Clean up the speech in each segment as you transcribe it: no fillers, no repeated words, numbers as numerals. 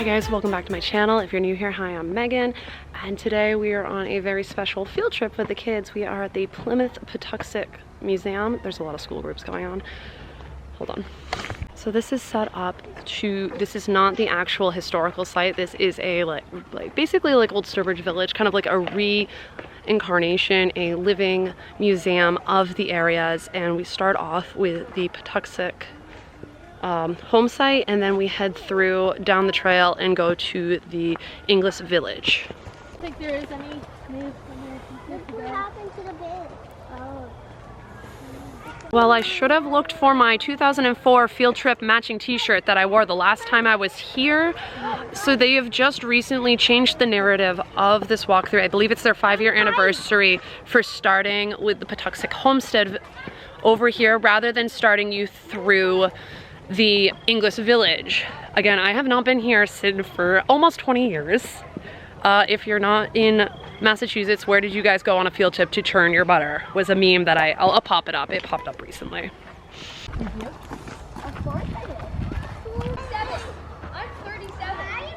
Hi guys, welcome back to my channel. If you're new here, hi, I'm Megan, and today we are on a very special field trip with the kids. We are at the Plymouth Patuxet Museum. There's a lot of school groups going on. Hold on. So this is set up to, this is not the actual historical site. This is a basically like old Sturbridge Village, kind of like a reincarnation, a living museum of the areas. And we start off with the Patuxet home site, and then we head through down the trail and go to the English village. I don't think there is any Native American. What happened to the bed? Oh. Well, I should have looked for my 2004 field trip matching t-shirt that I wore the last time I was here. So they have just recently changed the narrative of this walkthrough. I believe it's their 5-year anniversary for starting with the Patuxet homestead over here rather than starting you through the English village. Again, I have not been here for almost 20 years. If you're not in Massachusetts, where did you guys go on a field trip to churn your butter? Was a meme that I'll pop it up. It popped up recently. Of course I did. 37. I'm 37. I'm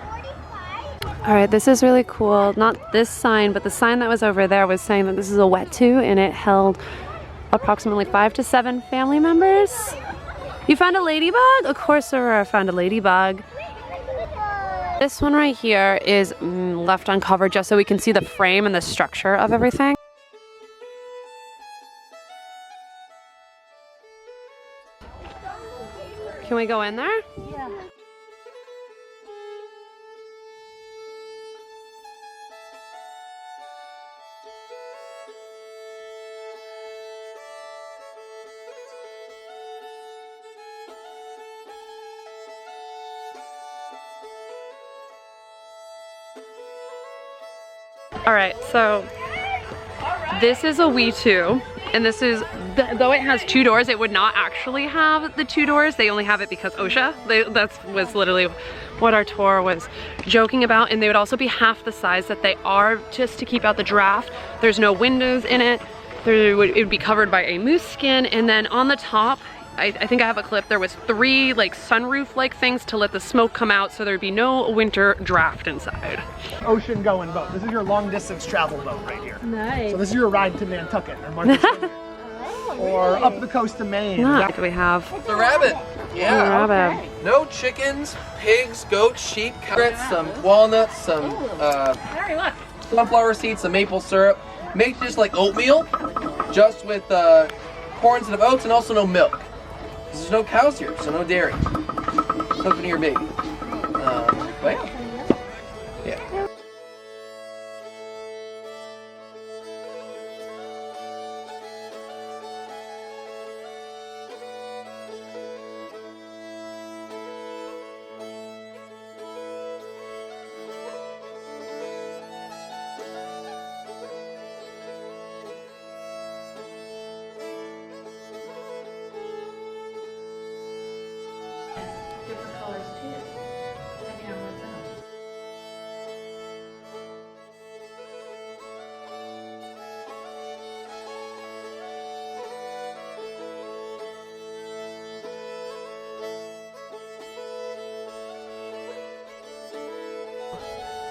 45. All right, this is really cool. Not this sign, but the sign that was over there was saying that this is a wet-to, and it held approximately 5 to 7 family members. You found a ladybug? Of course, Aurora found a ladybug. This one right here is left uncovered just so we can see the frame and the structure of everything. Can we go in there? Yeah. All right, so this is a Wee2, and this is, though it has 2 doors, it would not actually have the 2 doors. They only have it because OSHA. That was literally what our tour was joking about, and they would also be half the size that they are just to keep out the draft. There's no windows in it. It would be covered by a moose skin, and then on the top, I think I have a clip, there was 3 like sunroof-like things to let the smoke come out so there'd be no winter draft inside. Ocean going boat. This is your long distance travel boat right here. Nice. So this is your ride to Nantucket or Martha's or up the coast of Maine. What do we have? The rabbit. Yeah. Rabbit. Okay. No chickens, pigs, goats, sheep, carrots, some walnuts, some Harry, look. sunflower seeds, some maple syrup. Make just like oatmeal, just with corn instead of oats, and also no milk. There's no cows here, so no dairy. Cooking to your baby. But yeah.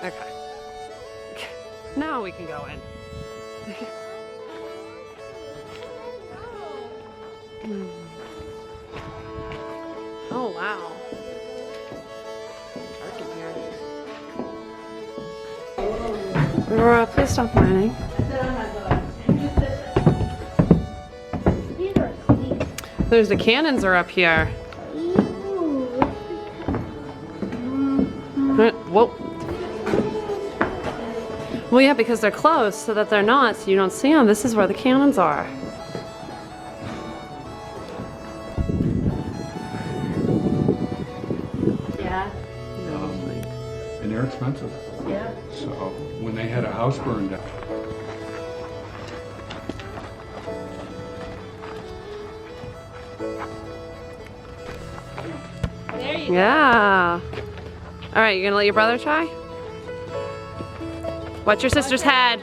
Okay. Now we can go in. Oh wow. Dark in here. Aurora, please stop whining. There's the cannons are up here. Whoa. Well, yeah, because they're close, so that they're not, so you don't see them. This is where the cannons are. Yeah. And they're expensive. Yeah. So when they had a house burned down. There you go. Yeah. All right, you gonna let your brother try? Watch your sister's head.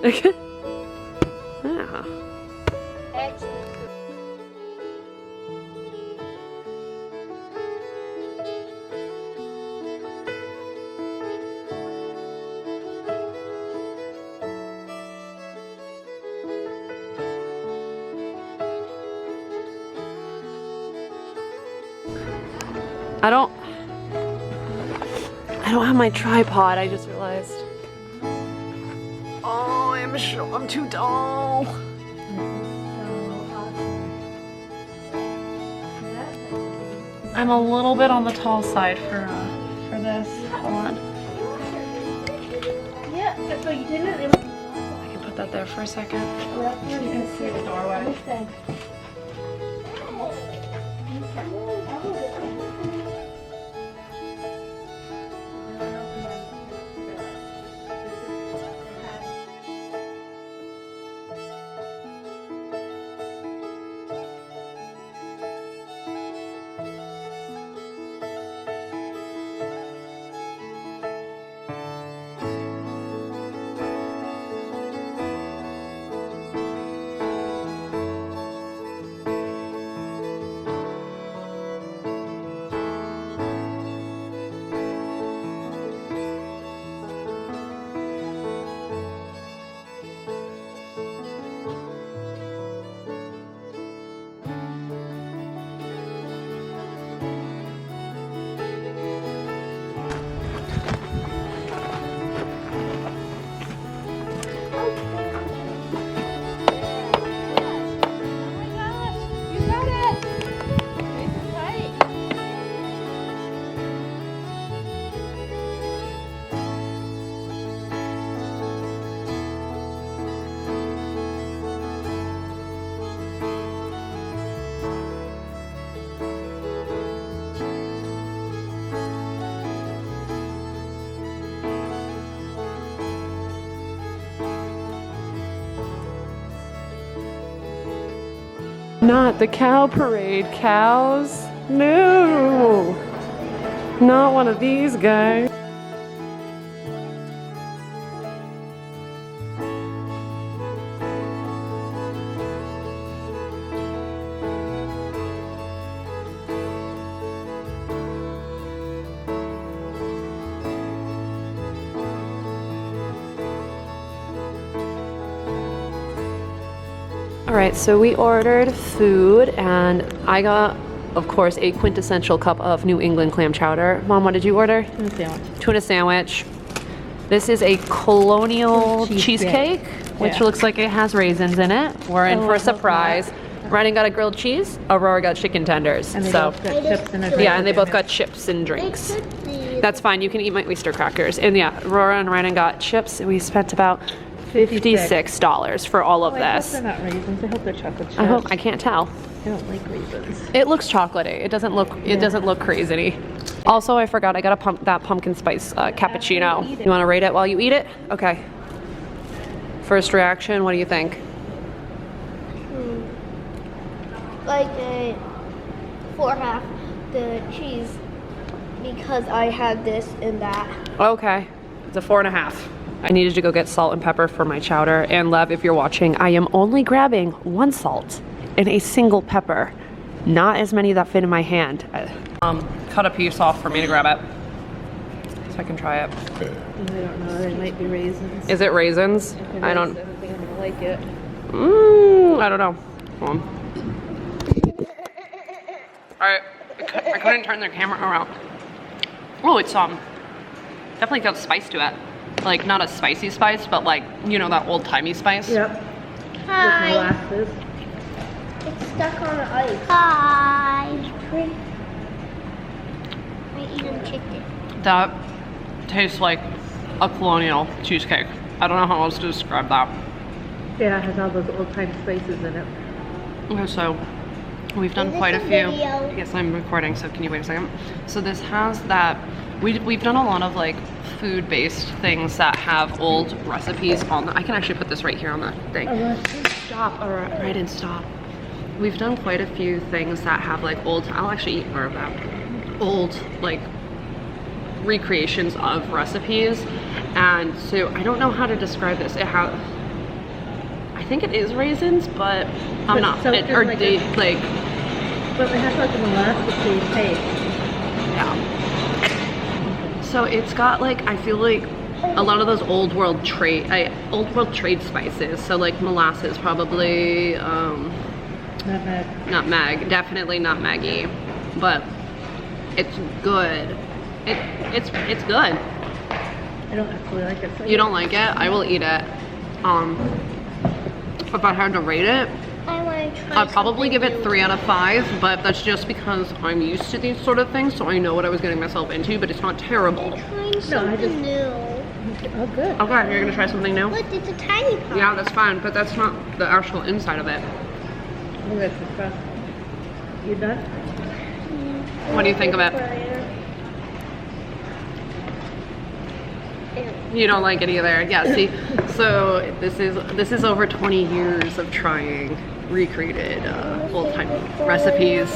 Yeah. I don't have my tripod, I just realized. Oh, I'm too tall. I'm a little bit on the tall side for this. Hold on. Yeah, but you didn't. I can put that there for a second. You can see the doorway. Not the cow parade cows. No. Not one of these guys. All right, so we ordered food and I got, of course, a quintessential cup of New England clam chowder. Mom, what did you order? Tuna sandwich. Tuna sandwich. This is a colonial cheesecake, which Yeah. looks like it has raisins in it. We're in for a surprise. Ryan got a grilled cheese, Aurora got chicken tenders. And they So, both got chips and a drink. yeah, and they both got chips and drinks. That's fine, you can eat my oyster crackers. And yeah, Aurora and Ryan got chips, and we spent about $56 for all of I hope this. they're not raisins. I hope they're chocolate chips. I hope, I can't tell. I don't like raisins. It looks chocolatey. It doesn't look crazy. Also, I forgot I got that pumpkin spice cappuccino. You want to rate it while you eat it? Okay. First reaction, what do you think? Like a 4.5 the cheese because I had this and that. Okay, it's a 4.5. I needed to go get salt and pepper for my chowder. And Lev, if you're watching, I am only grabbing 1 salt and a single pepper. Not as many that fit in my hand. Cut a piece off for me to grab it. So I can try it. I don't know. They might be raisins. Is it raisins? I don't think I'm gonna like it. I don't know. Hold on. Alright, I couldn't turn the camera around. Oh, it's definitely got spice to it. Like, not a spicy spice, but like, you know, that old-timey spice. Yep. Hi. Molasses. It's stuck on the ice. Hi. I eating chicken. That tastes like a colonial cheesecake. I don't know how else to describe that. Yeah, it has all those old-time spices in it. Okay, so we've done Is this quite a a few. video? Yes, I'm recording, so can you wait a second? So this has that, we've done a lot of like food-based things that have old recipes on the, I can actually put this right here on the thing. Stop, all right, right and stop. We've done quite a few things that have like old, I'll actually eat more of that, old like recreations of recipes. And so I don't know how to describe this. It has, I think it is raisins, but I'm not, so or like they, a- like, But it has like a molasses taste. yeah. So it's got like, I feel like a lot of those old world trade spices. So like molasses, probably, Nutmeg. nutmeg, definitely nutmeggy, but It's good. It's good. I don't actually like it. So You don't like it? I will eat it. If I had to rate it, I want to try I'd probably give it 3 out of 5, but that's just because I'm used to these sort of things, so I know what I was getting myself into, but it's not terrible. trying something new. Oh, good. Okay, you're gonna try something new? Look, it's a tiny part. Yeah, that's fine, but that's not the actual inside of it. Oh, that's the crust. You done? What do you think of it? You don't like it either. Yeah, see, so this is over 20 years of trying recreated old-time recipes.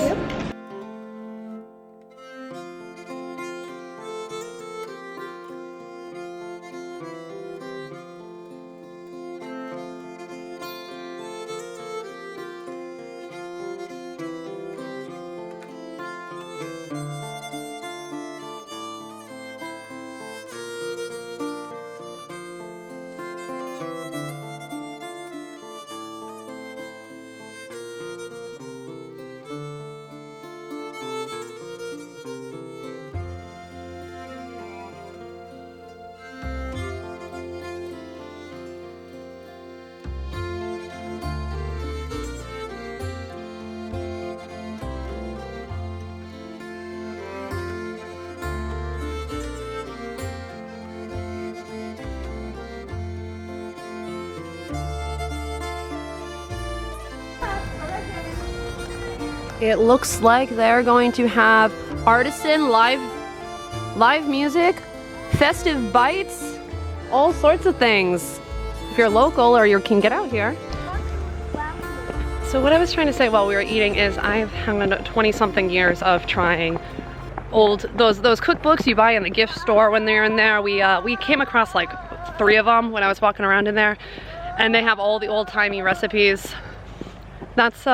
It looks like they're going to have artisan live music, festive bites, all sorts of things. If you're local or you can get out here. So what I was trying to say while we were eating is I've had 20-something years of trying those cookbooks you buy in the gift store when they're in there. We came across like 3 of them when I was walking around in there, and they have all the old-timey recipes. That's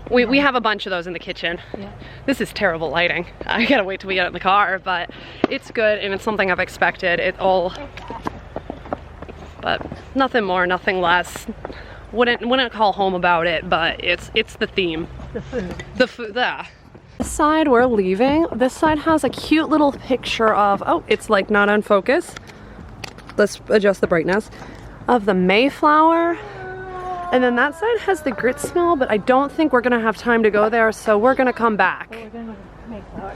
we have a bunch of those in the kitchen. Yeah. This is terrible lighting. I gotta wait till we get in the car, but it's good and it's something I've expected. But nothing more, nothing less. Wouldn't call home about it, but it's the theme. The food. The food, yeah. This side we're leaving. This side has a cute little picture of, oh, it's like not on focus. Let's adjust the brightness. Of the Mayflower. And then that side has the grits mill, but I don't think we're gonna have time to go there, so we're gonna come back. We're gonna make flour.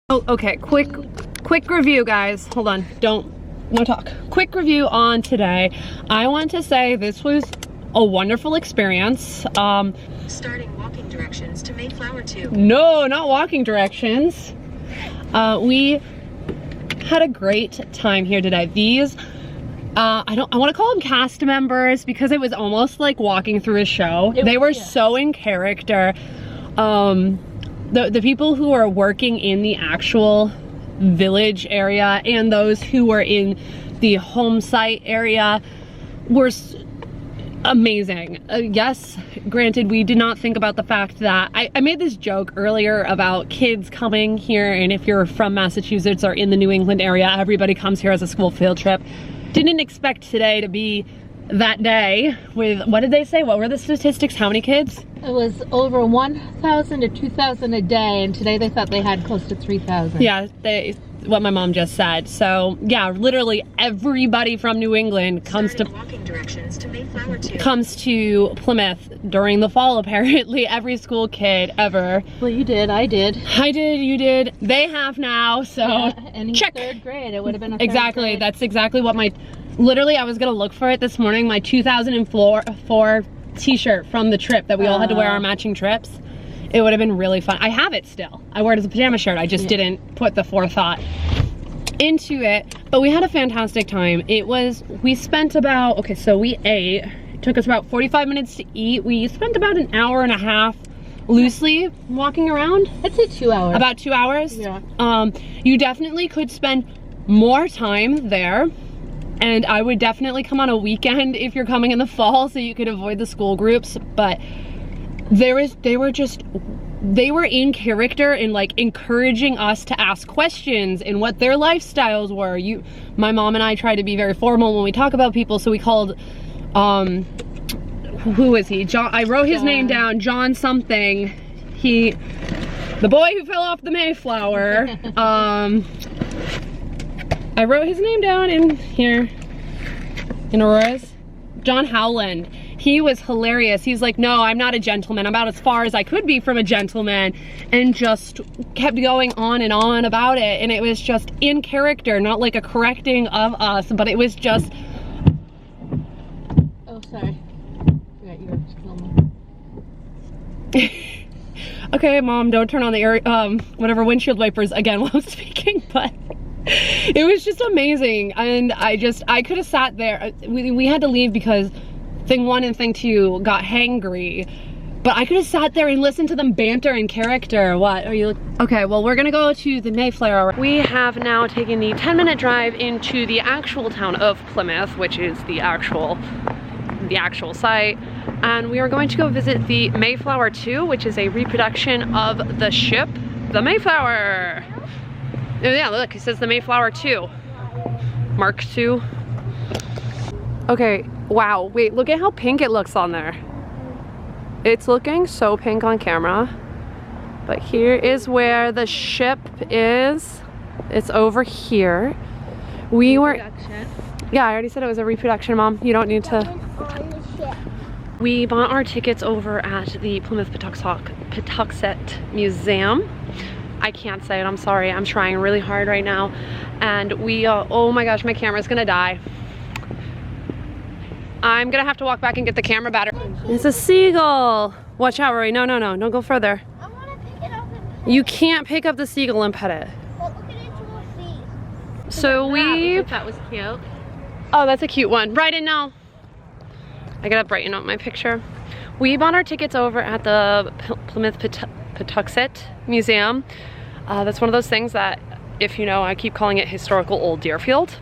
Oh, okay, quick review, guys. Hold on, no talk. Quick review on today. I want to say this was a wonderful experience. Starting walking directions to Mayflower 2. No, not walking directions. We had a great time here today. These, I want to call them cast members because it was almost like walking through a show. They were so in character. The people who are working in the actual village area and those who were in the home site area were amazing. Yes, granted, we did not think about the fact that I made this joke earlier about kids coming here, and if you're from Massachusetts or in the New England area, everybody comes here as a school field trip. Didn't expect today to be that day with, what did they say? What were the statistics? How many kids? It was over 1,000 to 2,000 a day, and today they thought they had close to 3,000. Yeah, what my mom just said. So yeah, literally everybody from New England comes to Plymouth during the fall. Apparently every school kid ever. Well, you did, I did. I did, you did. They have now, so and he's check. 3rd grade. It would have been a 3rd exactly grade. That's exactly what literally I was gonna look for it this morning. My 2004 t-shirt from the trip that we all had to wear our matching trips. It would have been really fun. I have it still. I wear it as a pajama shirt. I just didn't put the forethought into it. But we had a fantastic time. We spent about, okay, so we ate. It took us about 45 minutes to eat. We spent about an hour and a half loosely walking around. I'd say 2 hours. About 2 hours? Yeah. You definitely could spend more time there. And I would definitely come on a weekend if you're coming in the fall so you could avoid the school groups. But they were in character and like encouraging us to ask questions and what their lifestyles were. My mom and I try to be very formal when we talk about people, so we called, who is he? John. I wrote his name down, John something. the boy who fell off the Mayflower. I wrote his name down in here, in Aurora's. John Howland. He was hilarious. He's like, no, I'm not a gentleman. I'm about as far as I could be from a gentleman. And just kept going on and on about it. And it was just in character, not like a correcting of us, but it was just... Oh, sorry. Forgot you were filming. Okay, Mom, don't turn on the air, whatever windshield wipers again while I'm speaking, but it was just amazing. And I could have sat there. We had to leave because thing 1 and thing 2 got hangry, but I could have sat there and listened to them banter in character. What are you okay, well, we're gonna go to the Mayflower. We have now taken the 10-minute drive into the actual town of Plymouth, which is the actual site, and we are going to go visit the Mayflower 2, which is a reproduction of the ship, the Mayflower. Oh yeah, look, it says the Mayflower 2. Mark II. Okay, wow, wait, look at how pink it looks on there. It's looking so pink on camera. But here is where the ship is. It's over here. We were... Yeah, I already said it was a reproduction, Mom. You don't need to... We bought our tickets over at the Plymouth Patuxet Museum. I can't say it, I'm sorry. I'm trying really hard right now. And we, oh my gosh, my camera's gonna die. I'm gonna have to walk back and get the camera battery. It's a seagull. Watch out, Rory. No, no, no, don't go further. I want to pick it up and You can't pick up the seagull and pet it. but look at its little feet. So we... That was cute. Oh, that's a cute one. Right in now. I gotta brighten up my picture. We bought our tickets over at the Plymouth Patuxet Museum. That's one of those things that, if you know, I keep calling it historical old Deerfield.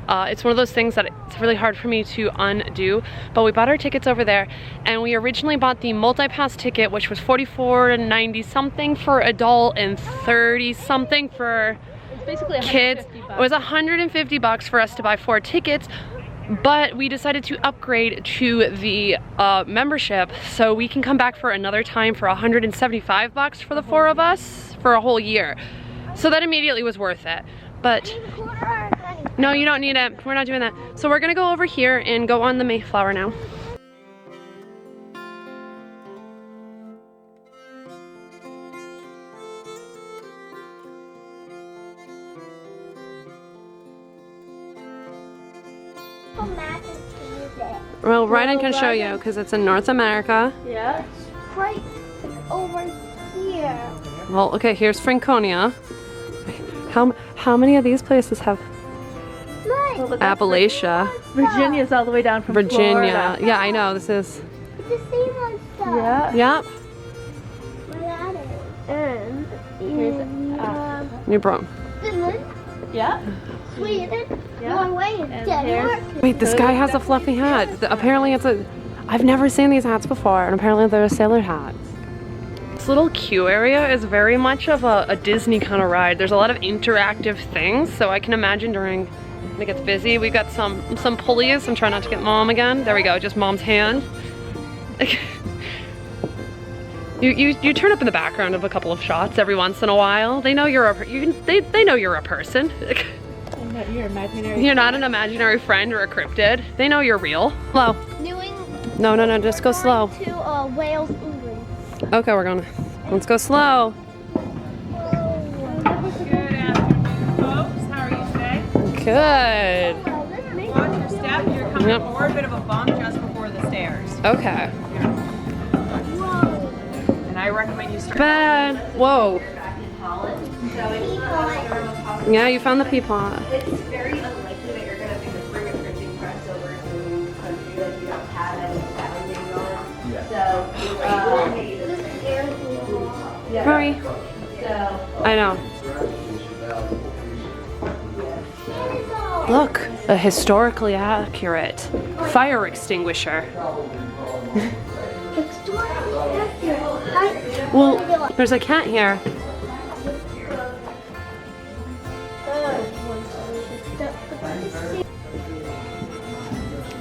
It's one of those things that it's really hard for me to undo, but we bought our tickets over there, and we originally bought the multi-pass ticket, which was $44.90 something for adult and $30 something for Basically kids. It was $150 for us to buy 4 tickets, but we decided to upgrade to the membership so we can come back for another time for $175 for the 4 of us for a whole year. So that immediately was worth it. But no, you don't need it. We're not doing that. So we're gonna go over here and go on the Mayflower now. Well, Ryan can show you because it's in North America. Yeah. Right over here. Well, okay, here's Franconia. How many of these places have Look. Appalachia? Virginia's all the way down from Virginia. Florida. Yeah, I know. This is... It's the same one stuff. Yeah. Yep. Where that is. And New Brom. Finland, Yeah. Sweden, Yeah. Norway, and And Denmark. Wait, this guy has a fluffy hat. Apparently it's a... I've never seen these hats before, and apparently they're sailor hats. This little queue area is very much of a Disney kind of ride. There's a lot of interactive things, so I can imagine during when it gets busy. We've got some pulleys. I'm trying not to get Mom again. There we go, just Mom's hand. You turn up in the background of a couple of shots every once in a while. They know you're they know you're a person. You're imaginary. You're not an imaginary friend or a cryptid. They know you're real. Slow. New England. No, just go slow. To Wales, England. Okay, we're gonna. Let's go slow. Good afternoon, folks. How are you today? Good. Watch your step. You're coming Yep. forward, bit of a bump just before the stairs. Okay. And I recommend you start. Bad. Whoa. Yeah, you found the pea pot. It's very unlikely that you're going to bring a printing press over to a country that you don't have any founding on. So, Hurry. I know. Look, a historically accurate fire extinguisher. Well, there's a cat here.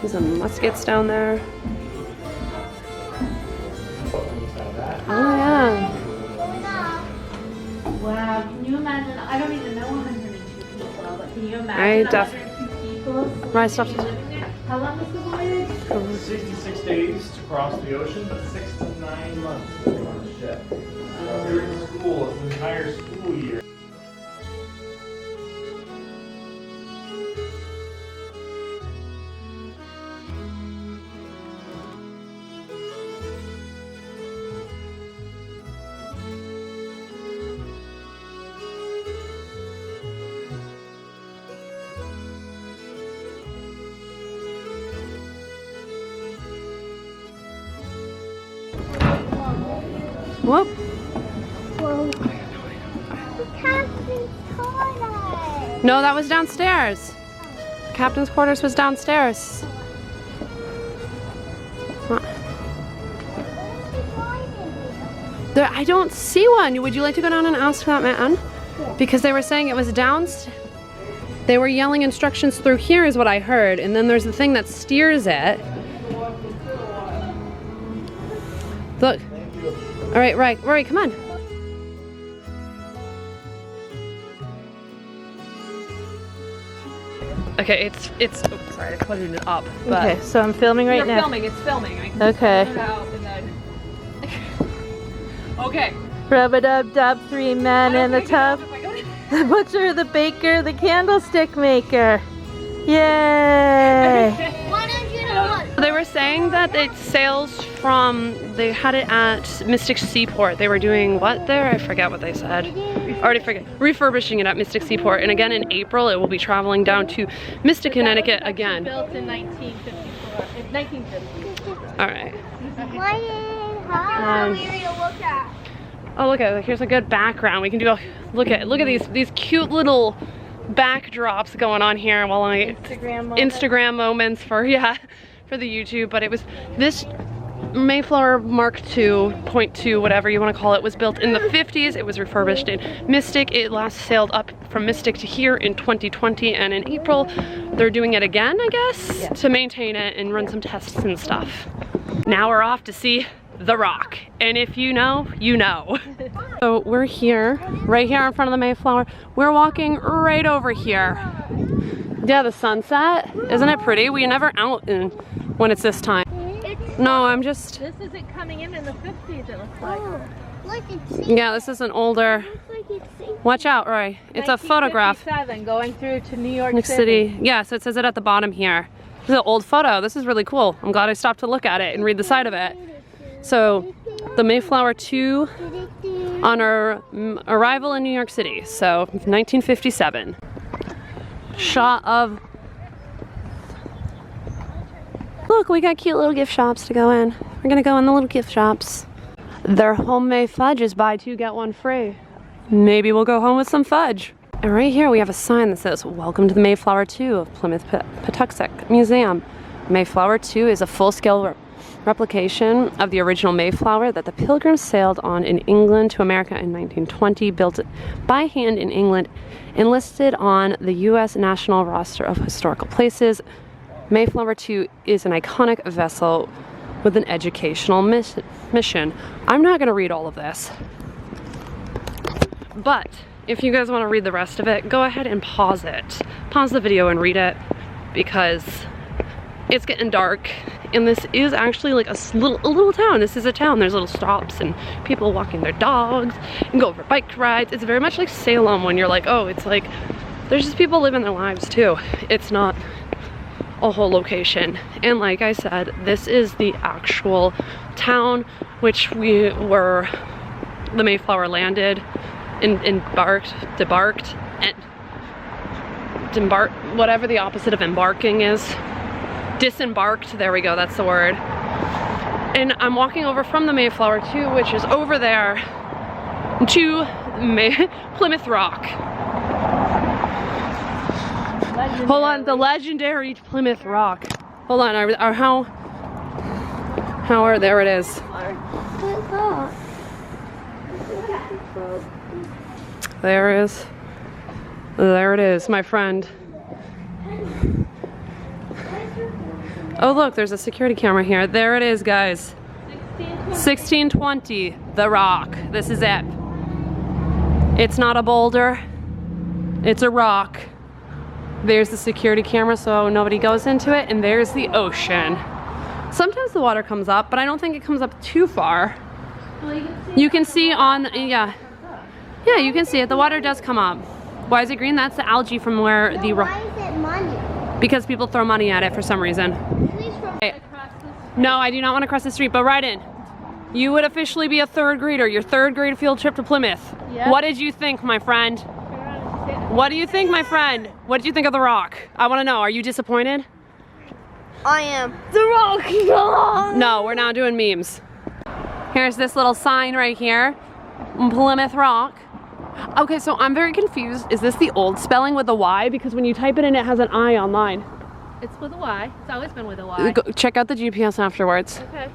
There's some muskets down there. Oh yeah. I don't even know 102 people, but can you imagine I 102 people Right, stop. living there? How long is the voyage? 66 days to cross the ocean, but 6 to 9 months to be on the ship. During school, it's an entire school year. Whoop. Captain's quarters. No, that was downstairs. Captain's quarters was downstairs. There, I don't see one. Would you like to go down and ask that man? Because they were saying it was downstairs. They were yelling instructions through here is what I heard. And then there's the thing that steers it. Look. All right, Rory, come on. Okay, it's oh, sorry, I put it up. But Okay, so I'm filming right You're now. filming, it's filming. I can Okay. put it out and then... Okay. Rub-a-dub-dub, 3 men in the tub. The butcher, the baker, the candlestick maker. Yay! 101. they were saying that it sails from, they had it at Mystic Seaport. They were doing what there? I forget what they said. Already forget. Refurbishing it at Mystic Seaport. And again in April it will be traveling down to Mystic, Connecticut again. Built in 1954. 1950. Alright. Hi. Area to look at. Oh look at, here's a good background. We can do a look at these cute little backdrops going on here while I Instagram moments for for the YouTube. But it was this Mayflower Mark II, .2, whatever you want to call it, was built in the 50s. It was refurbished in Mystic. It last sailed up from Mystic to here in 2020, and in April they're doing it again, I guess, to maintain it and run some tests and stuff. Now we're off to see the Rock, and if you know, you know. So we're here, right here in front of the Mayflower. We're walking right over here. Yeah, the sunset, isn't it pretty? We're never out when it's this time. No, I'm just... This isn't coming in the 50s, it looks like. Look, it's Yeah, this is an older... Watch out, Roy. It's a photograph. 1957, going through to New York Nick City. Yeah, so it says it at the bottom here. This is an old photo. This is really cool. I'm glad I stopped to look at it and read the side of it. So, the Mayflower 2 on our arrival in New York City. So, 1957. Shot of... Look, we got cute little gift shops to go in. We're gonna go in the little gift shops. Their homemade fudge is buy 2 get 1 free. Maybe we'll go home with some fudge. And right here we have a sign that says, "Welcome to the Mayflower 2 of Plymouth Patuxet Museum." Mayflower 2 is a full-scale replication of the original Mayflower that the Pilgrims sailed on in England to America in 1920, built by hand in England and listed on the U.S. National Roster of Historical Places. Mayflower 2 is an iconic vessel with an educational mission. I'm not going to read all of this, but if you guys want to read the rest of it, go ahead and pause it. Pause the video and read it, because it's getting dark, and this is actually like a little town. This is a town. There's little stops and people walking their dogs and go for bike rides. It's very much like Salem when you're like, oh, it's like, there's just people living their lives too. It's not a whole location. And like I said, this is the actual town which the Mayflower landed and debarked, whatever the opposite of embarking is. Disembarked, there we go, that's the word. And I'm walking over from the Mayflower 2, which is over there, to Plymouth Rock. Hold on, the legendary Plymouth Rock. Hold on, there it is. There it is, my friend. Oh look, there's a security camera here. There it is, guys. 1620, the Rock. This is it. It's not a boulder. It's a rock. There's the security camera so nobody goes into it, and there's the ocean. Sometimes the water comes up, but I don't think it comes up too far. You can see on, yeah, you can see it. The water does come up. Why is it green? That's the algae from where the rock. Why is it money? Because people throw money at it for some reason. Hey, no, I do not want to cross the street, but right in. You would officially be a third grader. Your third grade field trip to Plymouth. Yeah. What did you think, my friend? What do you think, my friend? What did you think of the rock? I want to know. Are you disappointed? I am. The rock. No, we're now doing memes. Here's this little sign right here. Plymouth Rock. Okay, so I'm very confused. Is this the old spelling with the Y? Because when you type it in, it has an I online. It's with a Y. It's always been with a Y. Go, check out the GPS afterwards. Okay.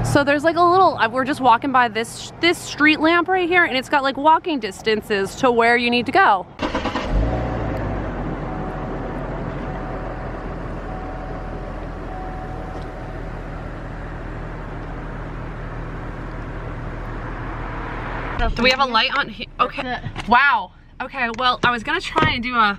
So there's like a little, we're just walking by this street lamp right here, and it's got like walking distances to where you need to go. Do we have a light on here? Okay. Wow. Okay, well, I was gonna try and do I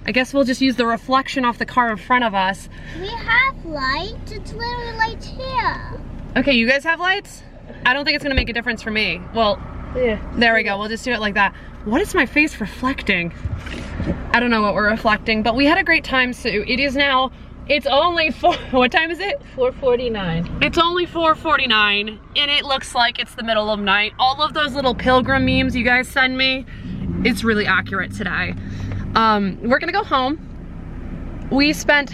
guess we'll just use the reflection off the car in front of us. We have lights. It's literally lights here. Okay, you guys have lights? I don't think it's gonna make a difference for me. Well, yeah. There we go, we'll just do it like that. What is my face reflecting? I don't know what we're reflecting, but we had a great time, so it is now, it's only what time is it? 4:49. It's only 4:49, and it looks like it's the middle of night. All of those little pilgrim memes you guys send me, it's really accurate today. We're gonna go home. We spent,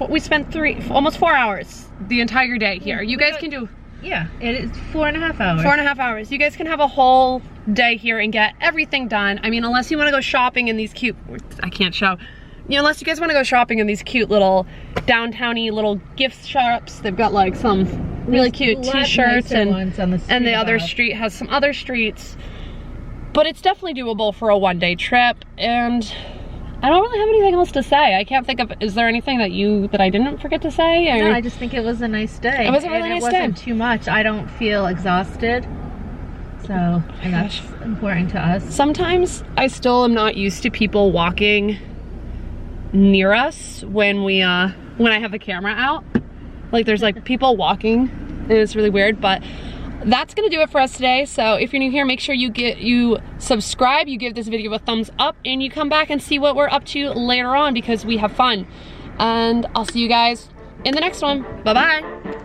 we spent almost 4 hours the entire day here. You guys can do, Yeah, it is 4.5 hours. 4.5 hours. You guys can have a whole day here and get everything done. I mean, unless you want to go shopping in these cute, I can't show. You know, unless you guys want to go shopping in these cute little downtowny little gift shops. They've got like some really cute t-shirts, and the other street has some other streets. But it's definitely doable for a one-day trip, and I don't really have anything else to say. I can't think of, is there anything that I didn't forget to say? Or? No, I just think it was a nice day. It was a really nice day. It wasn't too much. I don't feel exhausted. So, and that's important to us. Sometimes I still am not used to people walking near us when I have the camera out. Like there's like people walking, and it's really weird, but that's gonna do it for us today. So if you're new here, make sure you subscribe, you give this video a thumbs up, and you come back and see what we're up to later on, because we have fun. And I'll see you guys in the next one. Bye-bye.